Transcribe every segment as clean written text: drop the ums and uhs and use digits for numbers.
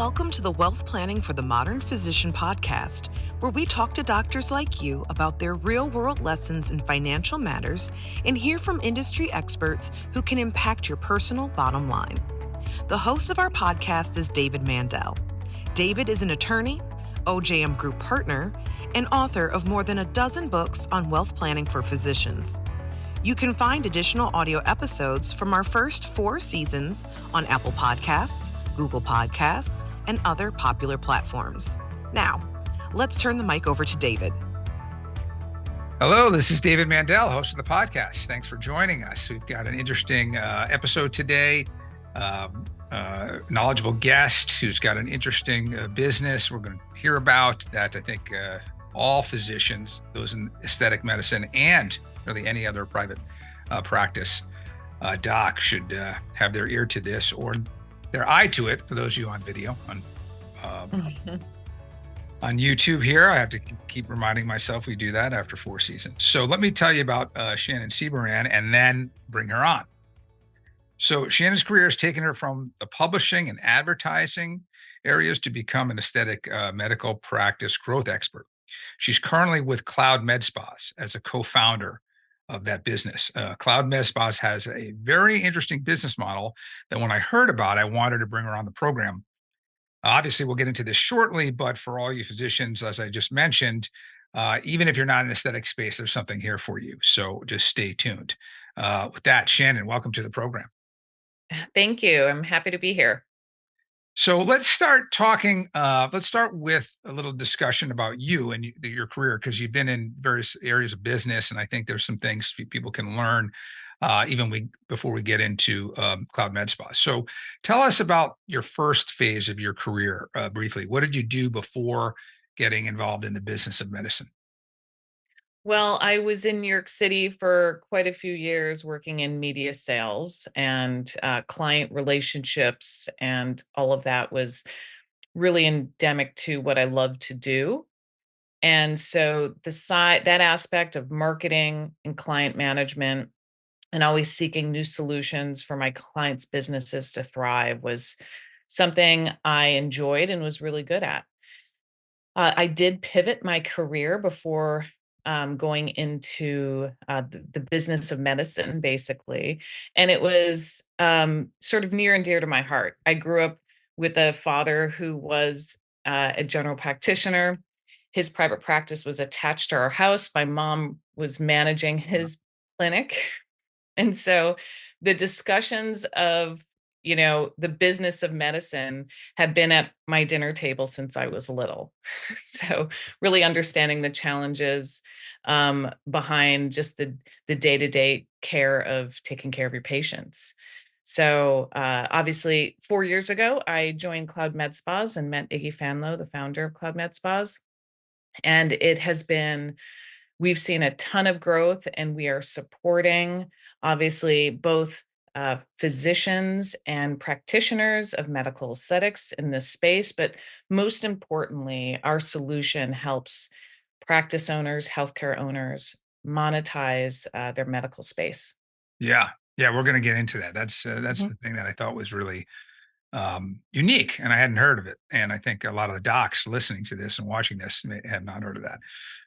Welcome to the Wealth Planning for the Modern Physician podcast, where we talk to doctors like you about their real-world lessons in financial matters and hear from industry experts who can impact your personal bottom line. The host of our podcast is David Mandell. David is an attorney, OJM Group partner, and author of more than a dozen books on wealth planning for physicians. You can find additional audio episodes from our first 4 seasons on Apple Podcasts, Google Podcasts, and other popular platforms. Now, let's turn the mic over to David. Hello, this is David Mandell, host of the podcast. Thanks for joining us. We've got an interesting episode today. Knowledgeable guest who's got an interesting business we're going to hear about that I think all physicians, those in aesthetic medicine and really any other private practice doc should have their ear to this or their eye to it. For those of you on video on YouTube here, I have to keep reminding myself we do that after 4 seasons. So let me tell you about Shannon Seeberan and then bring her on. So Shannon's career has taken her from the publishing and advertising areas to become an aesthetic medical practice growth expert. She's currently with CloudMedSpas as a co-founder of that business. CloudMedSpas has a very interesting business model that when I heard about, I wanted to bring her on the program. Obviously, we'll get into this shortly, but for all you physicians, as I just mentioned, even if you're not in aesthetic space, there's something here for you. So just stay tuned. With that, Shannon, welcome to the program. Thank you. I'm happy to be here. So let's start talking. Let's start with a little discussion about you and your career, because you've been in various areas of business, and I think there's some things people can learn before we get into CloudMedSpas. So tell us about your first phase of your career briefly. What did you do before getting involved in the business of medicine? Well, I was in New York City for quite a few years working in media sales and client relationships, and all of that was really endemic to what I love to do. And so that aspect of marketing and client management and always seeking new solutions for my clients' businesses to thrive was something I enjoyed and was really good at. I did pivot my career before going into the business of medicine, basically. And it was sort of near and dear to my heart. I grew up with a father who was a general practitioner. His private practice was attached to our house. My mom was managing his clinic. And so the discussions of, the business of medicine have been at my dinner table since I was little. So really understanding the challenges behind just the day-to-day care of taking care of your patients. So obviously 4 years ago, I joined CloudMedSpas and met Iggy Fanlo, the founder of CloudMedSpas. And we've seen a ton of growth, and we are supporting, obviously, both physicians and practitioners of medical aesthetics in this space. But most importantly, our solution helps practice owners, healthcare owners monetize their medical space. Yeah, we're going to get into that. That's the thing that I thought was really unique, and I hadn't heard of it. And I think a lot of the docs listening to this and watching this have not heard of that.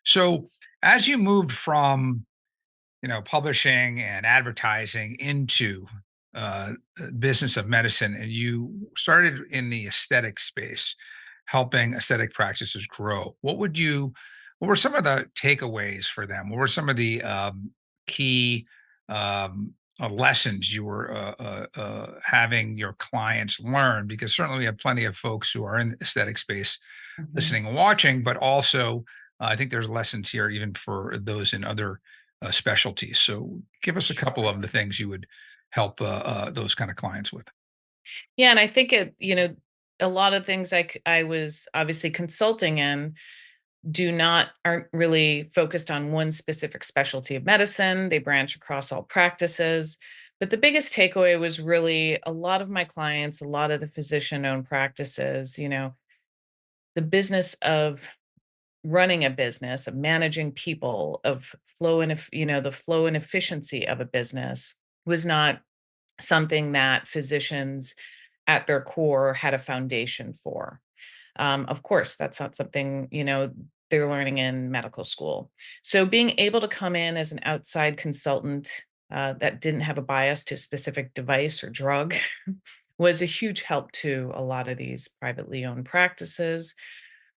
So as you moved from publishing and advertising into business of medicine, and you started in the aesthetic space, helping aesthetic practices grow, what were some of the takeaways for them? What were some of the key lessons you were having your clients learn? Because certainly we have plenty of folks who are in the aesthetic space listening and watching, but also I think there's lessons here even for those in other specialties. So give us a couple of the things you would help those kind of clients with. Yeah, and I think a lot of things I was obviously consulting in aren't really focused on one specific specialty of medicine. They branch across all practices. But the biggest takeaway was really a lot of my clients, a lot of the physician-owned practices, the business of running a business, of managing people, of the flow and efficiency of a business was not something that physicians at their core had a foundation for. Of course, that's not something, they're learning in medical school. So being able to come in as an outside consultant that didn't have a bias to a specific device or drug was a huge help to a lot of these privately owned practices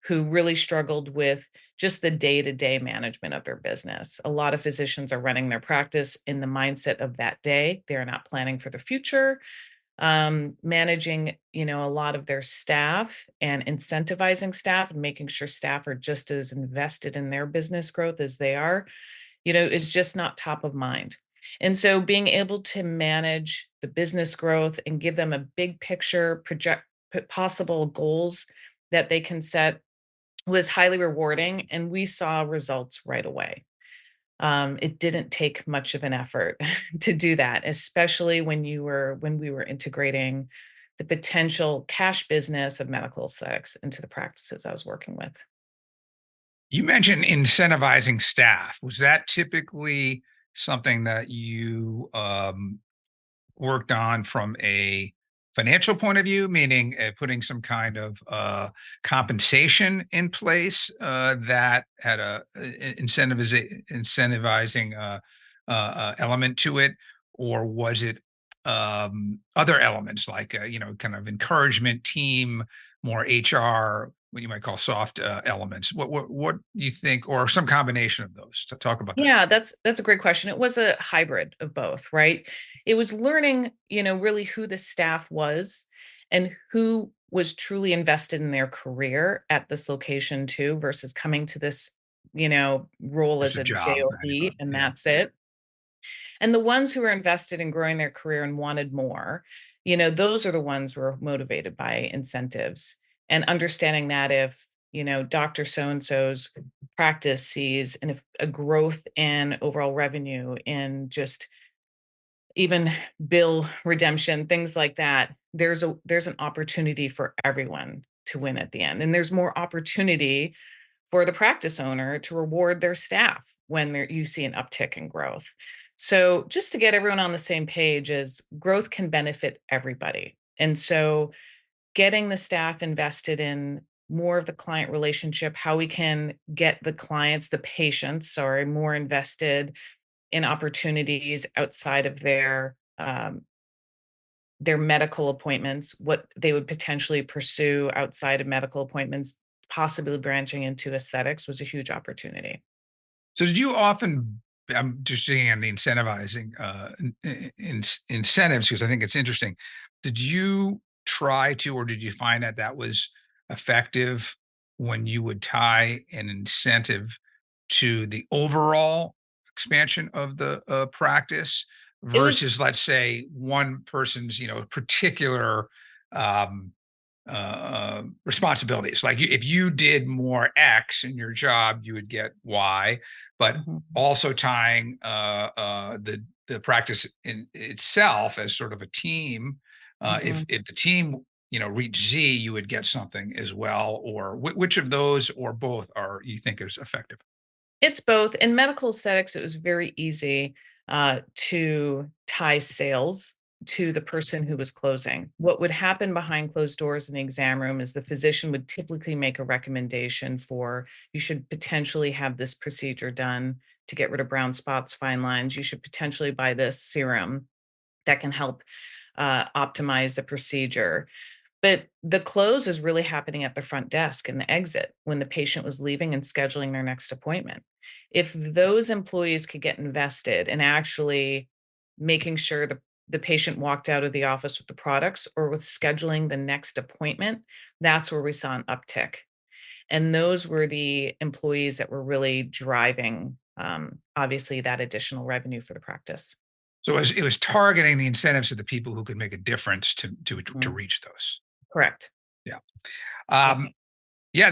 who really struggled with just the day-to-day management of their business. A lot of physicians are running their practice in the mindset of that day. They're not planning for the future, managing, a lot of their staff and incentivizing staff and making sure staff are just as invested in their business growth as they are, is just not top of mind. And so being able to manage the business growth and give them a big picture, project possible goals that they can set was highly rewarding. And we saw results right away. It didn't take much of an effort to do that, especially when we were integrating the potential cash business of medical aesthetics into the practices I was working with. You mentioned incentivizing staff. Was that typically something that you worked on from a financial point of view, meaning putting some kind of compensation in place that had a incentivizing element to it, or was it other elements like kind of encouragement, team, more HR, what you might call soft elements? What do you think, or some combination of those? To talk about that. Yeah, that's a great question. It was a hybrid of both, right? It was learning, really who the staff was and who was truly invested in their career at this location too, versus coming to this, role Just as a a job. JOB and Yeah. that's it. And the ones who were invested in growing their career and wanted more, those are the ones who are motivated by incentives and understanding that if, Dr. So and so's practice sees a growth in overall revenue in just even bill redemption, things like that, there's an opportunity for everyone to win at the end. And there's more opportunity for the practice owner to reward their staff when you see an uptick in growth. So just to get everyone on the same page is growth can benefit everybody. And so getting the staff invested in more of the client relationship, how we can get the clients, the patients, sorry, more invested in opportunities outside of their medical appointments, what they would potentially pursue outside of medical appointments, possibly branching into aesthetics was a huge opportunity. So did you often, I'm just seeing on the incentivizing incentives, because I think it's interesting. Did you try to, or did you find that that was effective when you would tie an incentive to the overall expansion of the practice It was versus, let's say, one person's, particular um, responsibilities. Like if you did more X in your job, you would get Y, but Mhm, also tying the practice in itself as sort of a team. If mhm. the team reached Z, you would get something as well. Or which of those or both are you think is effective? It's both. In medical aesthetics, it was very easy to tie sales to the person who was closing. What would happen behind closed doors in the exam room is the physician would typically make a recommendation for you should potentially have this procedure done to get rid of brown spots, fine lines. You should potentially buy this serum that can help optimize the procedure. But the close is really happening at the front desk and the exit when the patient was leaving and scheduling their next appointment. If those employees could get invested in actually making sure the patient walked out of the office with the products or with scheduling the next appointment, that's where we saw an uptick. And those were the employees that were really driving, obviously, that additional revenue for the practice. So it was targeting the incentives of the people who could make a difference to Mhm. reach those. Correct. Yeah. Yeah. Um, Yeah, I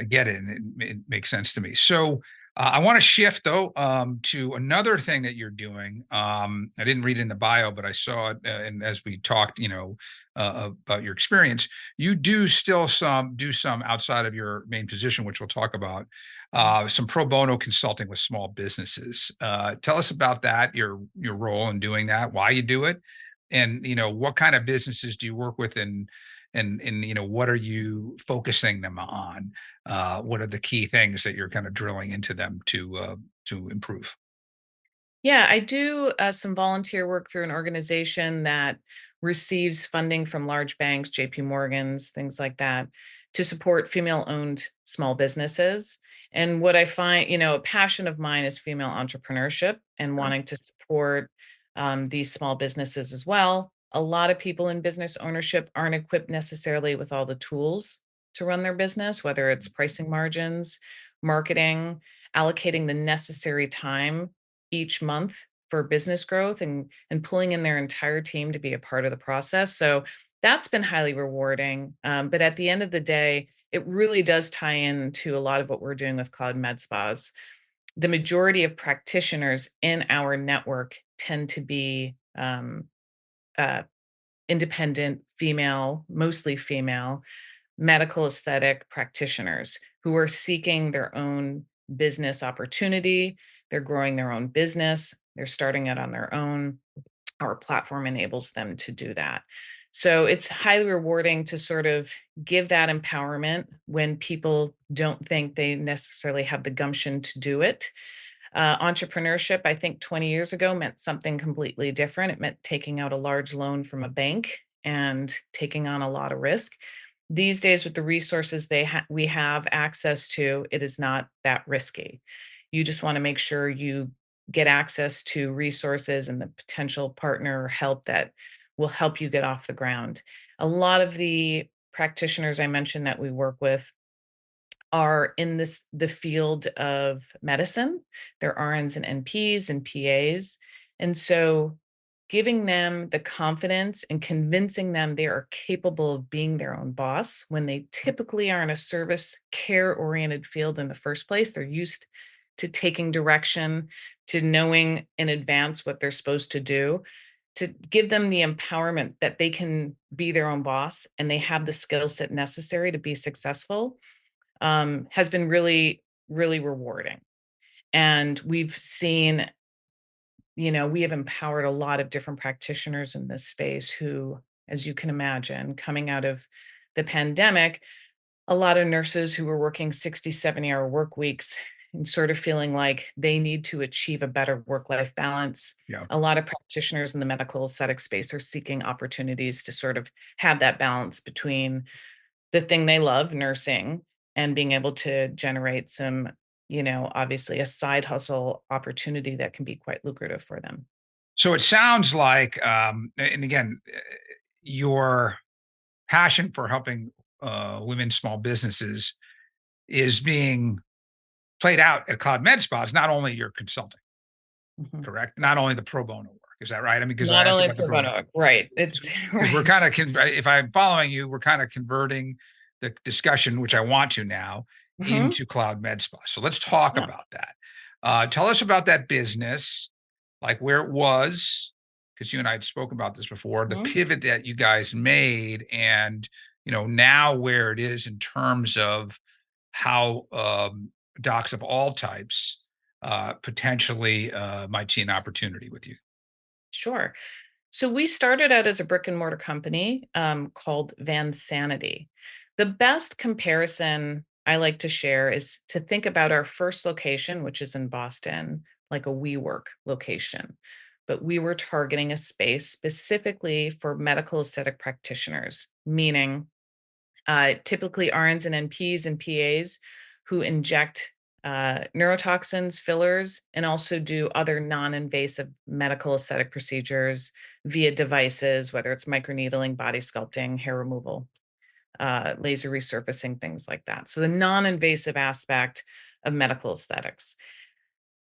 get it, and it makes sense to me. So I want to shift though to another thing that you're doing. I didn't read it in the bio, but I saw it, and as we talked, about your experience, you do some outside of your main position, which we'll talk about. Some pro bono consulting with small businesses. Tell us about that, your role in doing that, why you do it, And what kind of businesses do you work with, and what are you focusing them on? What are the key things that you're kind of drilling into them to improve? Yeah, I do some volunteer work through an organization that receives funding from large banks, JP Morgans, things like that, to support female owned small businesses. And what I find, a passion of mine is female entrepreneurship and Yeah. wanting to support these small businesses as well. A lot of people in business ownership aren't equipped necessarily with all the tools to run their business, whether it's pricing margins, marketing, allocating the necessary time each month for business growth and pulling in their entire team to be a part of the process. So that's been highly rewarding. But at the end of the day, it really does tie into a lot of what we're doing with Cloud Med Spas. The majority of practitioners in our network tend to be uh, independent, female, mostly female, medical aesthetic practitioners who are seeking their own business opportunity. They're growing their own business. They're starting it on their own. Our platform enables them to do that. So it's highly rewarding to sort of give that empowerment when people don't think they necessarily have the gumption to do it. Entrepreneurship, I think 20 years ago meant something completely different. It meant taking out a large loan from a bank and taking on a lot of risk. These days, with the resources we have access to, it is not that risky. You just want to make sure you get access to resources and the potential partner or help that will help you get off the ground. A lot of the practitioners I mentioned that we work with are in the field of medicine. They're RNs and NPs and PAs. And so giving them the confidence and convincing them they are capable of being their own boss when they typically are in a service care oriented field in the first place. They're used to taking direction, to knowing in advance what they're supposed to do, to give them the empowerment that they can be their own boss and they have the skill set necessary to be successful, has been really, really rewarding. And we've seen, we have empowered a lot of different practitioners in this space who, as you can imagine, coming out of the pandemic, a lot of nurses who were working 60, 70-hour work weeks and sort of feeling like they need to achieve a better work life balance. Yeah. A lot of practitioners in the medical aesthetic space are seeking opportunities to sort of have that balance between the thing they love, nursing, and being able to generate some, obviously a side hustle opportunity that can be quite lucrative for them. So it sounds like, and again, your passion for helping women small businesses is being played out at Cloud Med Spas, not only your consulting, Mhm. correct? Not only the pro bono work. Is that right? I mean, because I Not asked you only about the pro pro bono. bono, right? It's Because we're right. kind of, if I'm following you, we're kind of converting the discussion, which I want to now, Mhm. into Cloud Med Spa. So let's talk Yeah. about that. Tell us about that business, like where it was, because you and I had spoken about this before, the Mhm. pivot that you guys made, and now where it is in terms of how docs of all types potentially might see an opportunity with you. Sure. So we started out as a brick and mortar company called Van Sanity. The best comparison I like to share is to think about our first location, which is in Boston, like a WeWork location. But we were targeting a space specifically for medical aesthetic practitioners, meaning typically RNs and NPs and PAs who inject neurotoxins, fillers, and also do other non invasive medical aesthetic procedures via devices, whether it's microneedling, body sculpting, hair removal, laser resurfacing, things like that. So the non invasive aspect of medical aesthetics.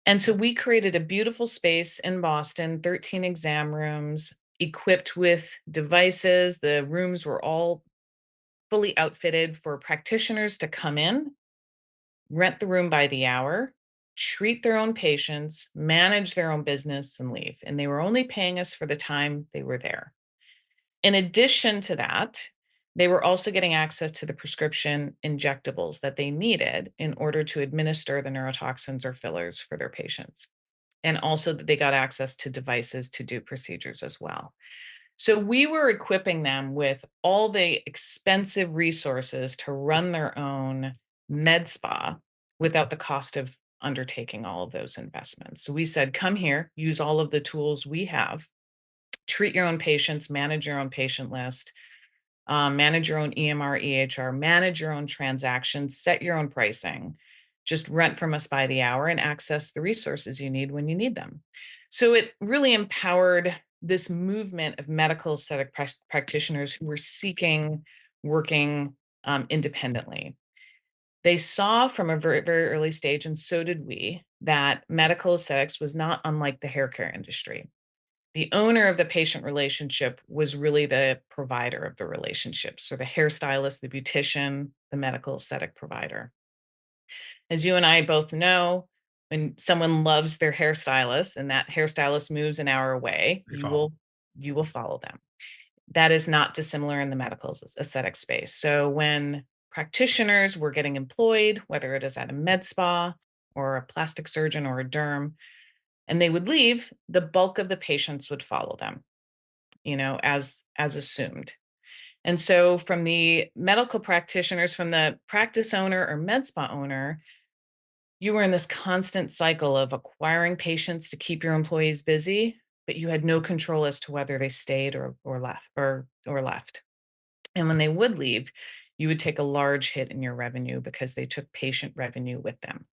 And so we created a beautiful space in Boston, 13 exam rooms, equipped with devices. The rooms were all fully outfitted for practitioners to come in, rent the room by the hour, treat their own patients, manage their own business, and leave. And they were only paying us for the time they were there. In addition to that, they were also getting access to the prescription injectables that they needed in order to administer the neurotoxins or fillers for their patients. And also that they got access to devices to do procedures as well. So we were equipping them with all the expensive resources to run their own med spa without the cost of undertaking all of those investments. So we said, come here, use all of the tools we have, treat your own patients, manage your own patient list, manage your own EMR, EHR, manage your own transactions, set your own pricing. Just rent from us by the hour and access the resources you need when you need them. So it really empowered this movement of medical aesthetic practitioners who were seeking working independently. They saw from a very, very early stage, and so did we, that medical aesthetics was not unlike the hair care industry. The owner of the patient relationship was really the provider of the relationship. So the hairstylist, the beautician, the medical aesthetic provider. As you and I both know, when someone loves their hairstylist and that hairstylist moves an hour away, You follow? you will follow them. That is not dissimilar in the medical aesthetic space. So when practitioners were getting employed, whether it is at a med spa or a plastic surgeon or a derm, and they would leave, the bulk of the patients would follow them, as assumed. And so from the medical practitioners, from the practice owner or med spa owner, you were in this constant cycle of acquiring patients to keep your employees busy, but you had no control as to whether they stayed or left. And when they would leave, you would take a large hit in your revenue because they took patient revenue with them.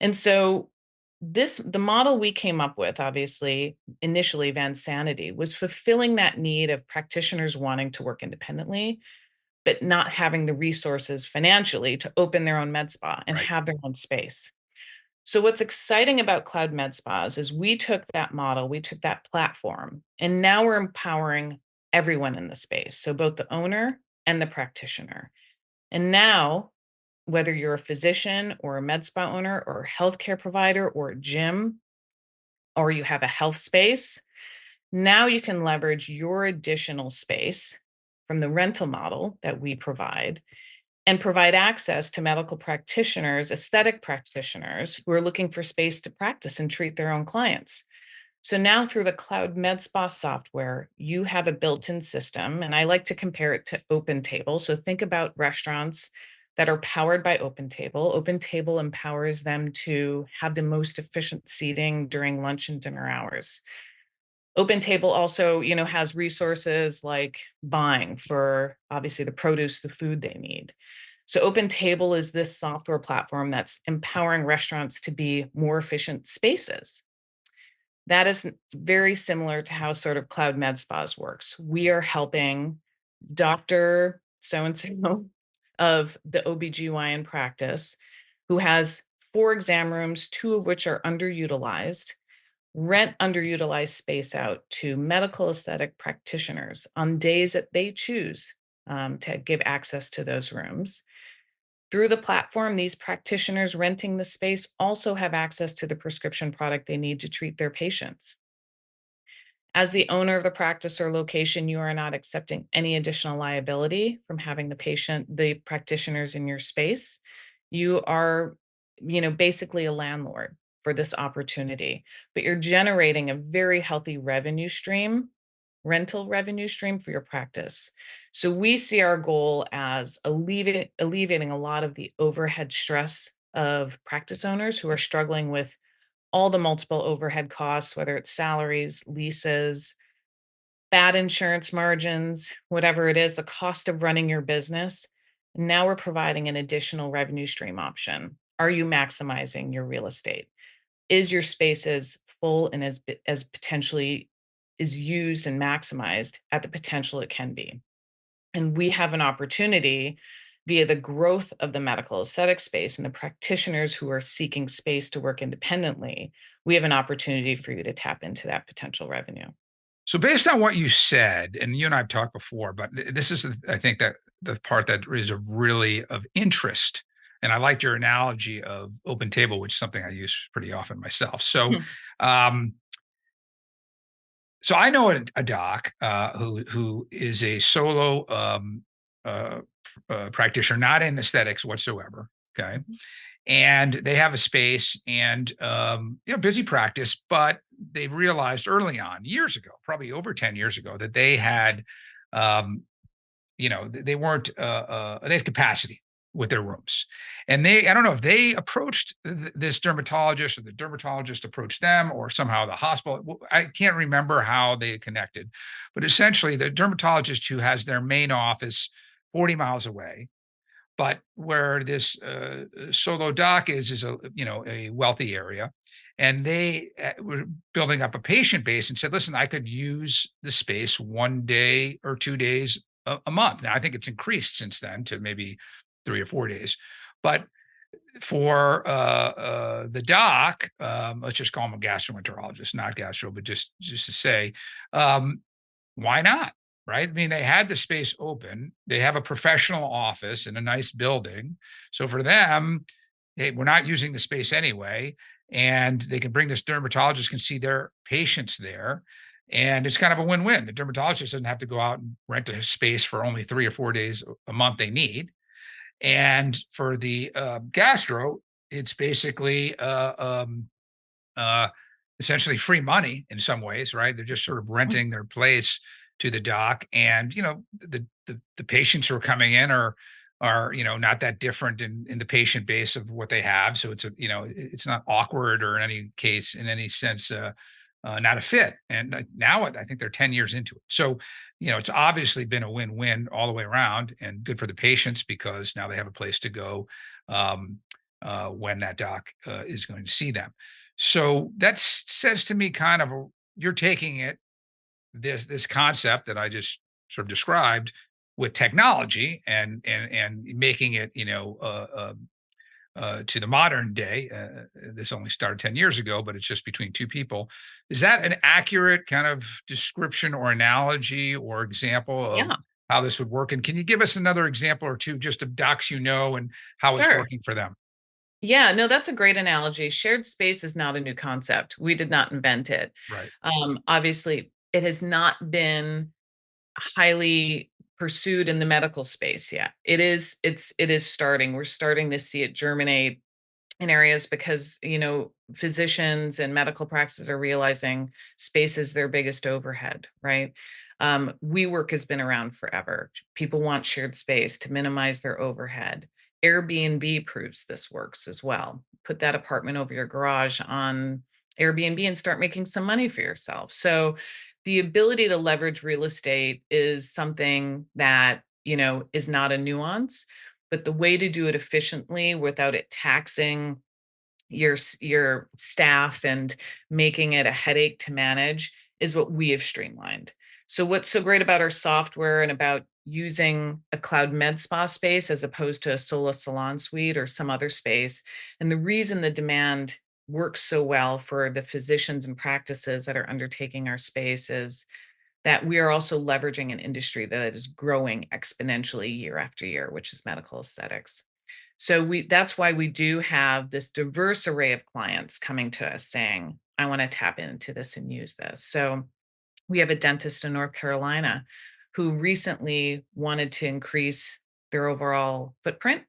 And so the model we came up with, obviously, initially Vansanity, was fulfilling that need of practitioners wanting to work independently, but not having the resources financially to open their own med spa and Right. have their own space. So what's exciting about CloudMedSpas is we took that model, we took that platform, and now we're empowering everyone in the space. So both the owner and the practitioner. And now, whether you're a physician or a med spa owner or a healthcare provider or a gym, or you have a health space, now you can leverage your additional space from the rental model that we provide and provide access to medical practitioners, aesthetic practitioners who are looking for space to practice and treat their own clients. So now through the Cloud Med Spa software, you have a built-in system, and I like to compare it to OpenTable. So think about restaurants that are powered by OpenTable. OpenTable empowers them to have the most efficient seating during lunch and dinner hours. OpenTable also, has resources like buying for obviously the produce, the food they need. So OpenTable is this software platform that's empowering restaurants to be more efficient spaces. That is very similar to how sort of Cloud Med Spas works. We are helping Dr. So and so of the OBGYN practice who has 4 exam rooms, 2 of which are underutilized, rent underutilized space out to medical aesthetic practitioners on days that they choose to give access to those rooms. Through the platform, these practitioners renting the space also have access to the prescription product they need to treat their patients. As the owner of the practice or location, you are not accepting any additional liability from having the practitioners in your space. You are, basically a landlord for this opportunity, but you're generating a very healthy revenue stream, rental revenue stream for your practice. So we see our goal as alleviating a lot of the overhead stress of practice owners who are struggling with all the multiple overhead costs, whether it's salaries, leases, bad insurance margins, whatever it is, the cost of running your business. Now we're providing an additional revenue stream option. Are you maximizing your real estate? Is your space as full and as potentially is used and maximized at the potential it can be? And we have an opportunity via the growth of the medical aesthetic space and the practitioners who are seeking space to work independently. We have an opportunity for you to tap into that potential revenue. So based on what you said, and you and I have talked before, but this is, I think, that the part that is of really of interest. And I liked your analogy of open table, which is something I use pretty often myself. So, Hmm. um, so I know a doc who is a solo uh, practitioner, not in aesthetics whatsoever. Okay, and they have a space and busy practice, but they realized early on, years ago, probably over 10 years ago, that they had um, they weren't they have capacity with their rooms. And I don't know if they approached this dermatologist or the dermatologist approached them or somehow the hospital. I can't remember how they connected, but essentially the dermatologist who has their main office 40 miles away, but where this solo doc is a wealthy area, and they were building up a patient base and said, "Listen, I could use the space 1 day or 2 days a month." Now I think it's increased since then to maybe 3 or 4 days, but for the doc, let's just call him a gastroenterologist, not gastro, but just to say, um, why not? Right? I mean, they had the space open. They have a professional office in a nice building. So for them, hey, we're not using the space anyway. And they can bring this dermatologist, can see their patients there. And it's kind of a win-win. The dermatologist doesn't have to go out and rent a space for only 3 or 4 days a month they need. And for the gastro, it's basically uh, essentially free money in some ways, right? They're just sort of renting their place to the doc, and the patients who are coming in are not that different in the patient base of what they have. So it's not awkward or in any case in any sense not a fit. And now I think they're 10 years into it. So it's obviously been a win-win all the way around, and good for the patients because now they have a place to go when that doc is going to see them. So that says to me kind of you're taking it this concept that I just sort of described with technology and making it to the modern day. This only started 10 years ago, but it's just between two people. Is that an accurate kind of description or analogy or example of Yeah, how this would work? And can you give us another example or two just of docs and how it's sure. working for them? Yeah, no, that's a great analogy. Shared space is not a new concept. We did not invent it. Right. Obviously, it has not been highly pursued in the medical space yet. It is starting. We're starting to see it germinate in areas because physicians and medical practices are realizing space is their biggest overhead, right? WeWork has been around forever. People want shared space to minimize their overhead. Airbnb proves this works as well. Put that apartment over your garage on Airbnb and start making some money for yourself. So the ability to leverage real estate is something that is not a nuance, but the way to do it efficiently without it taxing your staff and making it a headache to manage is what we have streamlined. So what's so great about our software and about using a cloud med spa space as opposed to a solo salon suite or some other space, and the reason the demand works so well for the physicians and practices that are undertaking our space is that we are also leveraging an industry that is growing exponentially year after year, which is medical aesthetics. So that's why we do have this diverse array of clients coming to us saying, I want to tap into this and use this. So we have a dentist in North Carolina who recently wanted to increase their overall footprint,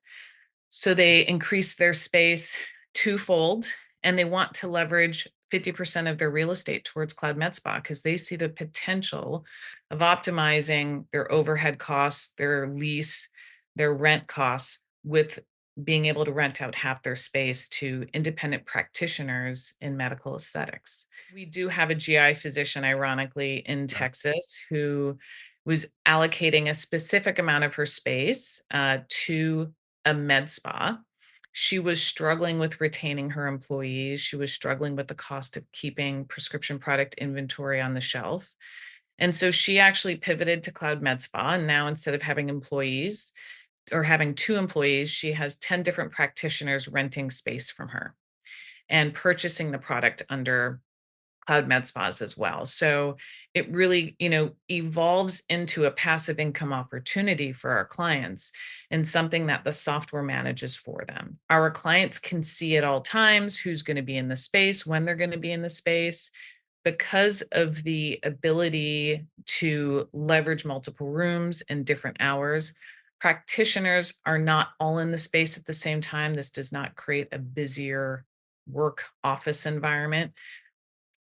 so they increased their space twofold, and they want to leverage 50% of their real estate towards Cloud MedSpa because they see the potential of optimizing their overhead costs, their lease, their rent costs with being able to rent out half their space to independent practitioners in medical aesthetics. We do have a GI physician, ironically, in Yes. Texas who was allocating a specific amount of her space to a med spa. She was struggling with retaining her employees. She was struggling with the cost of keeping prescription product inventory on the shelf. And so she actually pivoted to Cloud Med Spa. And now instead of having employees or having two employees, she has 10 different practitioners renting space from her and purchasing the product under Cloud Med Spas as well. So it really, evolves into a passive income opportunity for our clients and something that the software manages for them. Our clients can see at all times who's going to be in the space, when they're going to be in the space. Because of the ability to leverage multiple rooms and different hours, Practitioners are not all in the space at the same time. This does not create a busier work office environment.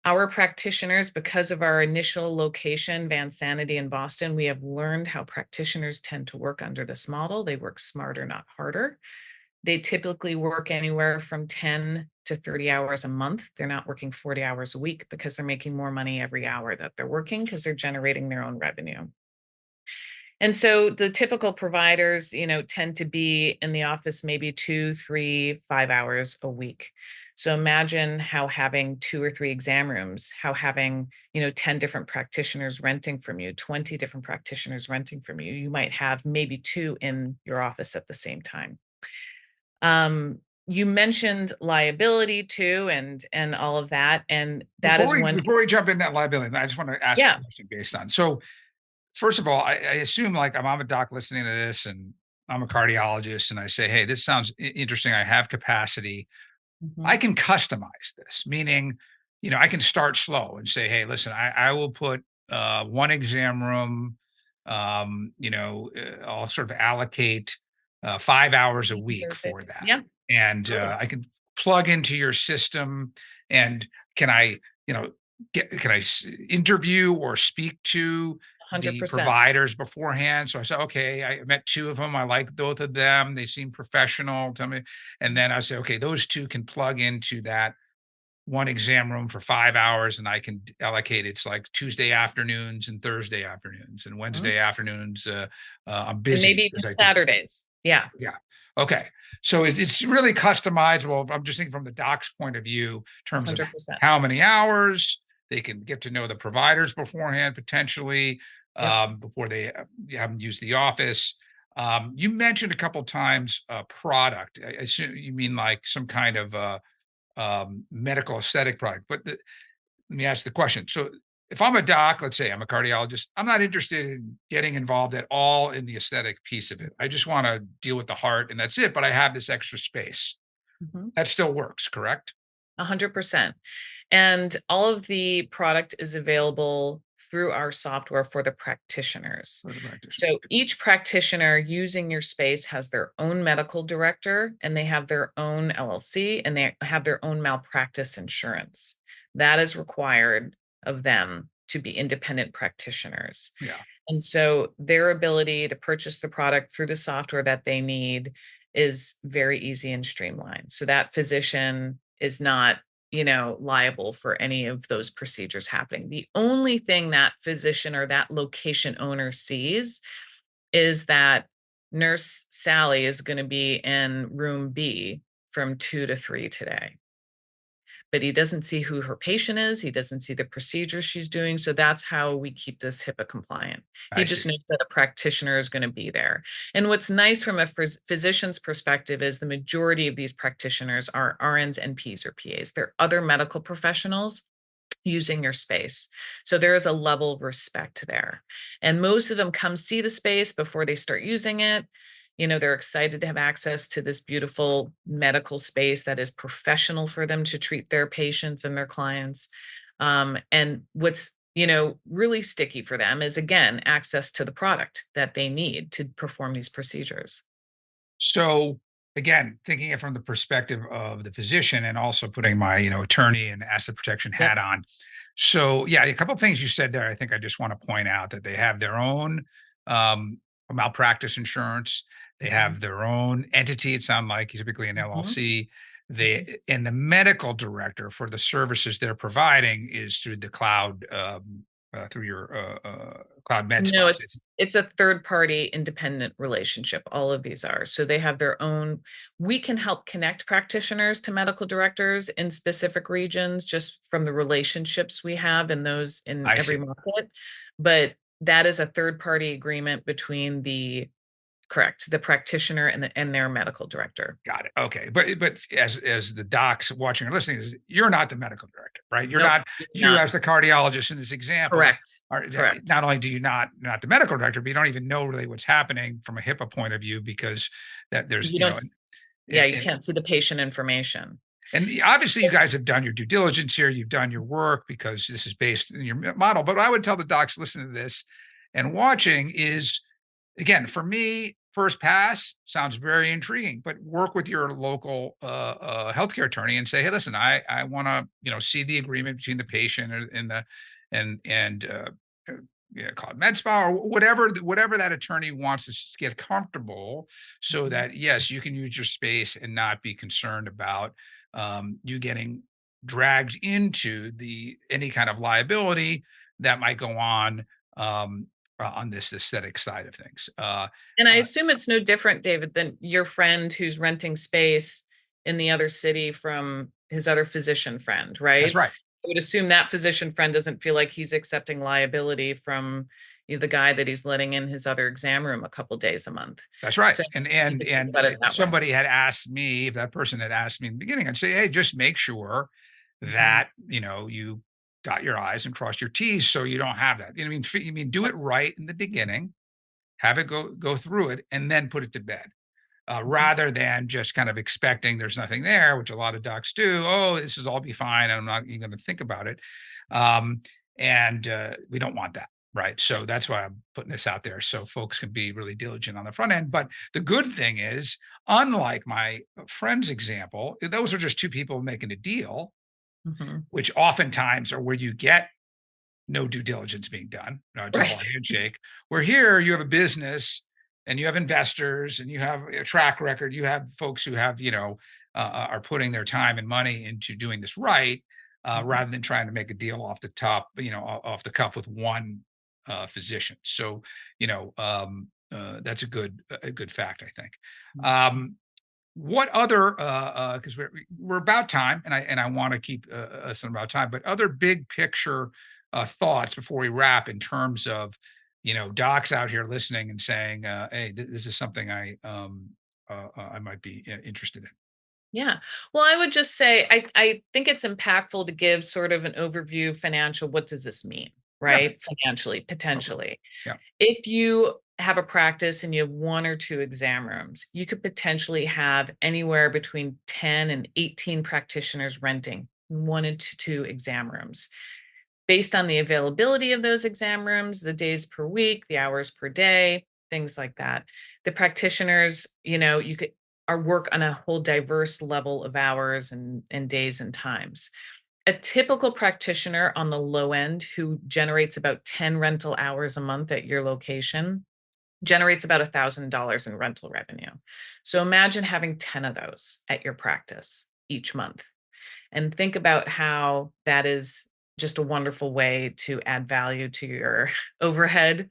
Our practitioners, because of our initial location, Vansanity in Boston, we have learned how practitioners tend to work under this model. They work smarter, not harder. They typically work anywhere from 10 to 30 hours a month. They're not working 40 hours a week because they're making more money every hour that they're working because they're generating their own revenue. And so the typical providers, tend to be in the office maybe 2, 3, 5 hours a week. So imagine how having 2 or 3 exam rooms, how having, 10 different practitioners renting from you, 20 different practitioners renting from you. You might have maybe 2 in your office at the same time. You mentioned liability too, and all of that, and that Before is we one. before we jump into that liability, I just want to ask Yeah. a question based on. So first of all, I assume like I'm a doc listening to this and I'm a cardiologist and I say, hey, this sounds interesting. I have capacity. I Mhm. can customize this, meaning, I can start slow and say, hey, listen, I will put one exam room, I'll sort of allocate 5 hours a week Thursday. for that. Yeah. And Oh, yeah. I can plug into your system and can I, you know, can I interview or speak to the 100%. providers beforehand? So I said, okay, I met 2 of them. I like both of them. They seem professional. Tell me. And then I say, okay, those 2 can plug into that one exam room for 5 hours and I can allocate it's like Tuesday afternoons and Thursday afternoons and Mhm. Wednesday afternoons. I'm And busy maybe because even I take Saturdays. Yeah, yeah. Okay. So it's really customizable. I'm just thinking from the doc's point of view, in terms of 100%. how many hours they can get to know the providers beforehand, potentially, Yep. before they have them use the office. You mentioned a couple times product. I assume you mean like some kind of medical aesthetic product. But let me ask the question. So if I'm a doc, let's say I'm a cardiologist, I'm not interested in getting involved at all in the aesthetic piece of it. I just want to deal with the heart and that's it. But I have this extra space. Mhm. That still works, correct? 100%. And all of the product is available through our software for the practitioners. For the practitioner. So each practitioner using your space has their own medical director and they have their own LLC and they have their own malpractice insurance. That is required of them to be independent practitioners. Yeah. And so their ability to purchase the product through the software that they need is very easy and streamlined. So that physician is not, liable for any of those procedures happening. The only thing that physician or that location owner sees is that nurse Sally is going to be in room B from 2 to 3 today, but he doesn't see who her patient is. He doesn't see the procedure she's doing. So that's how we keep this HIPAA compliant. He I just see. knows that a practitioner is going to be there. And what's nice from a physician's perspective is the majority of these practitioners are RNs, NPs, or PAs. They're other medical professionals using your space. So there is a level of respect there. And most of them come see the space before they start using it. They're excited to have access to this beautiful medical space that is professional for them to treat their patients and their clients. And what's really sticky for them is again access to the product that they need to perform these procedures. So again, thinking it from the perspective of the physician and also putting my, attorney and asset protection Yep. hat on. So yeah, a couple of things you said there, I think I just want to point out that they have their own um, malpractice insurance. They Mhm. have their own entity. It sounds like typically an Mhm. LLC. Mhm. And the medical director for the services they're providing is through the cloud, through your cloud med No, spas. it's a third party independent relationship. All of these are. So they have their own. We can help connect practitioners to medical directors in specific regions just from the relationships we have in those in I every see. market. But that is a third party agreement between the practitioner and their medical director. Got it. Okay. But as the docs watching or listening, you're not the medical director, right? You're Nope, not you you cannot. as the cardiologist in this example Correct. are Correct. not only do you not the medical director, but you don't even know really what's happening from a HIPAA point of view because that there's, You don't yeah, you and, can't see the patient information. and obviously you guys have done your due diligence here. You've done your work because this is based in your model. But I would tell the docs listening to this and watching is again, for me, first pass sounds very intriguing, but work with your local healthcare attorney and say, hey, listen, I want to see the agreement between the patient and the and yeah, CloudMedSpa or whatever that attorney wants to get comfortable, so Mhm. that yes, you can use your space and not be concerned about you getting dragged into any kind of liability that might go on this aesthetic side of things. And I assume it's no different, David, than your friend who's renting space in the other city from his other physician friend, That's right? right. I would assume that physician friend doesn't feel like he's accepting liability from the guy that he's letting in his other exam room a couple days a month. That's right. So And you and could think and about it if that way. somebody had asked me, if that person had asked me in the beginning, I'd say, hey, just make sure Mhm, that you dot your I's and cross your T's so you don't have that. You mean do it right in the beginning, have it go through it, and then put it to bed. mhm. Rather than just kind of expecting there's nothing there, which a lot of docs do. Oh, this is all be fine, and I'm not even going to think about it. Um, and we don't want that, right? So that's why I'm putting this out there so folks can be really diligent on the front end. But the good thing is, unlike my friend's example, those are just two people making a deal, Mhm. which oftentimes are where you get no due diligence being done. It's all Right. a handshake. Where here you have a business and you have investors and you have a track record. You have folks who have, are putting their time and money into doing this right, Mhm, rather than trying to make a deal off the top, off the cuff with one physician. So, that's a good fact, I think. mhm. Um, what other because we're about time and I want to keep us on about time, but other big picture thoughts before we wrap in terms of docs out here listening and saying hey, this is something I might be interested in. Yeah. Well, I would just say I think it's impactful to give sort of an overview financial, what does this mean, Yeah, right? Financially, okay. potentially. Yeah, If you have a practice and you have one or two exam rooms, you could potentially have anywhere between 10 and 18 practitioners renting one and two exam rooms based on the availability of those exam rooms, the days per week, the hours per day, things like that. The practitioners, you could are work on a whole diverse level of hours and days and times. A typical practitioner on the low end who generates about 10 rental hours a month at your location generates about $1,000 in rental revenue. So imagine having 10 of those at your practice each month and think about how that is just a wonderful way to add value to your overhead.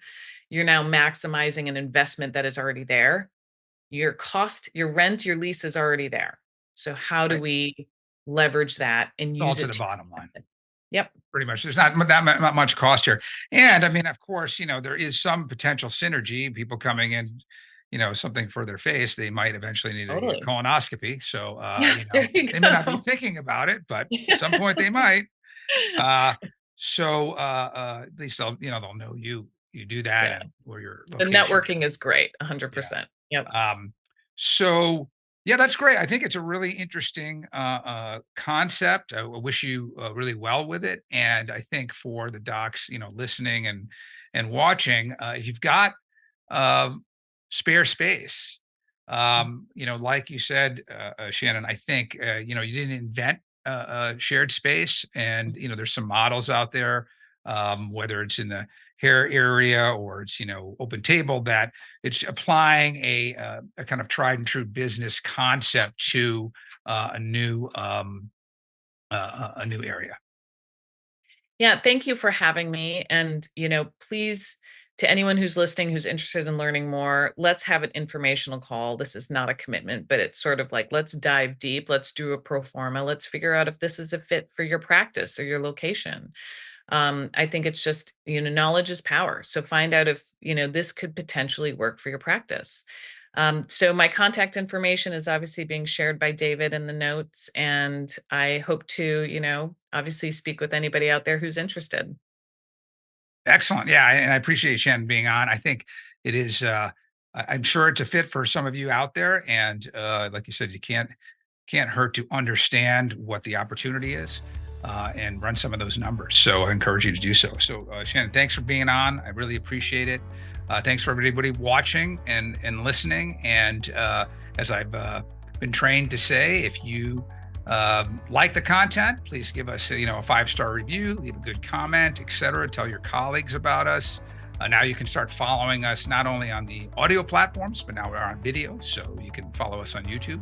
You're now maximizing an investment that is already there. Your cost, your rent, your lease is already there. So how do right. we leverage that and It's all use to it the to bottom line. benefit? Yep, Pretty much. There's not much cost here. And I mean, of course, there is some potential synergy. People coming in, something for their face, they might eventually need a totally. colonoscopy. So, Yeah, there you they may not be go. thinking about it, but at some point they might. Uh, at least they'll know you do that Yeah, and where your the location is. networking is great, Yeah. 100%. Yep. Um, so yeah, that's great. I think it's a really interesting concept. I wish you really well with it. And I think for the docs, listening and watching, if you've got um, spare space, like you said, Shannon, I think you didn't invent shared space, and there's some models out there, whether it's in the hair area or it's open table, that it's applying a kind of tried and true business concept to a new area. Yeah, thank you for having me. And, please, to anyone who's listening who's interested in learning more, let's have an informational call. This is not a commitment, but it's sort of like, let's dive deep. Let's do a pro forma. Let's figure out if this is a fit for your practice or your location. I think it's just, knowledge is power. So find out if, this could potentially work for your practice. So my contact information is obviously being shared by David in the notes, and I hope to, obviously speak with anybody out there who's interested. Excellent. Yeah, and I appreciate Shannon being on. I think it is. I'm sure it's a fit for some of you out there, and like you said, you can't hurt to understand what the opportunity is and run some of those numbers. So I encourage you to do so. So Shannon, thanks for being on. I really appreciate it. Thanks for everybody watching and listening. And as I've been trained to say, if you like the content, please give us a 5-star review, leave a good comment, etc. Tell your colleagues about us. Now you can start following us not only on the audio platforms, but now we're on video, so you can follow us on YouTube.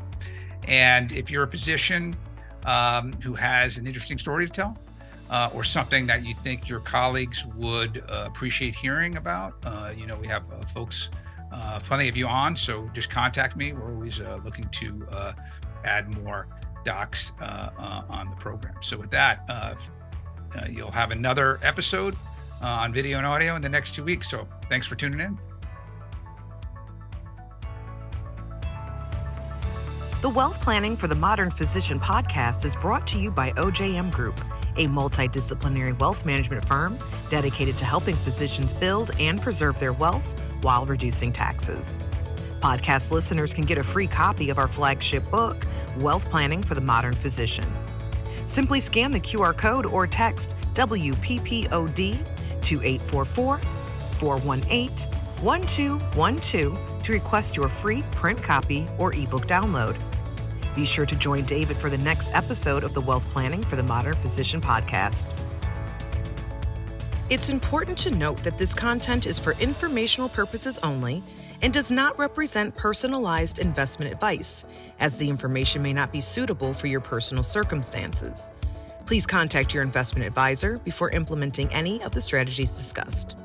And if you're a physician who has an interesting story to tell, or something that you think your colleagues would appreciate hearing about, we have folks, plenty of you on, so just contact me. We're always looking to add more docs on the program. So with that, you'll have another episode on video and audio in the next 2 weeks. So thanks for tuning in. The Wealth Planning for the Modern Physician podcast is brought to you by OJM Group, a multidisciplinary wealth management firm dedicated to helping physicians build and preserve their wealth while reducing taxes. Podcast listeners can get a free copy of our flagship book, Wealth Planning for the Modern Physician. Simply scan the QR code or text WPPOD to 844-418-1212 to request your free print copy or ebook download. Be sure to join David for the next episode of the Wealth Planning for the Modern Physician podcast. It's important to note that this content is for informational purposes only and does not represent personalized investment advice, as the information may not be suitable for your personal circumstances. Please contact your investment advisor before implementing any of the strategies discussed.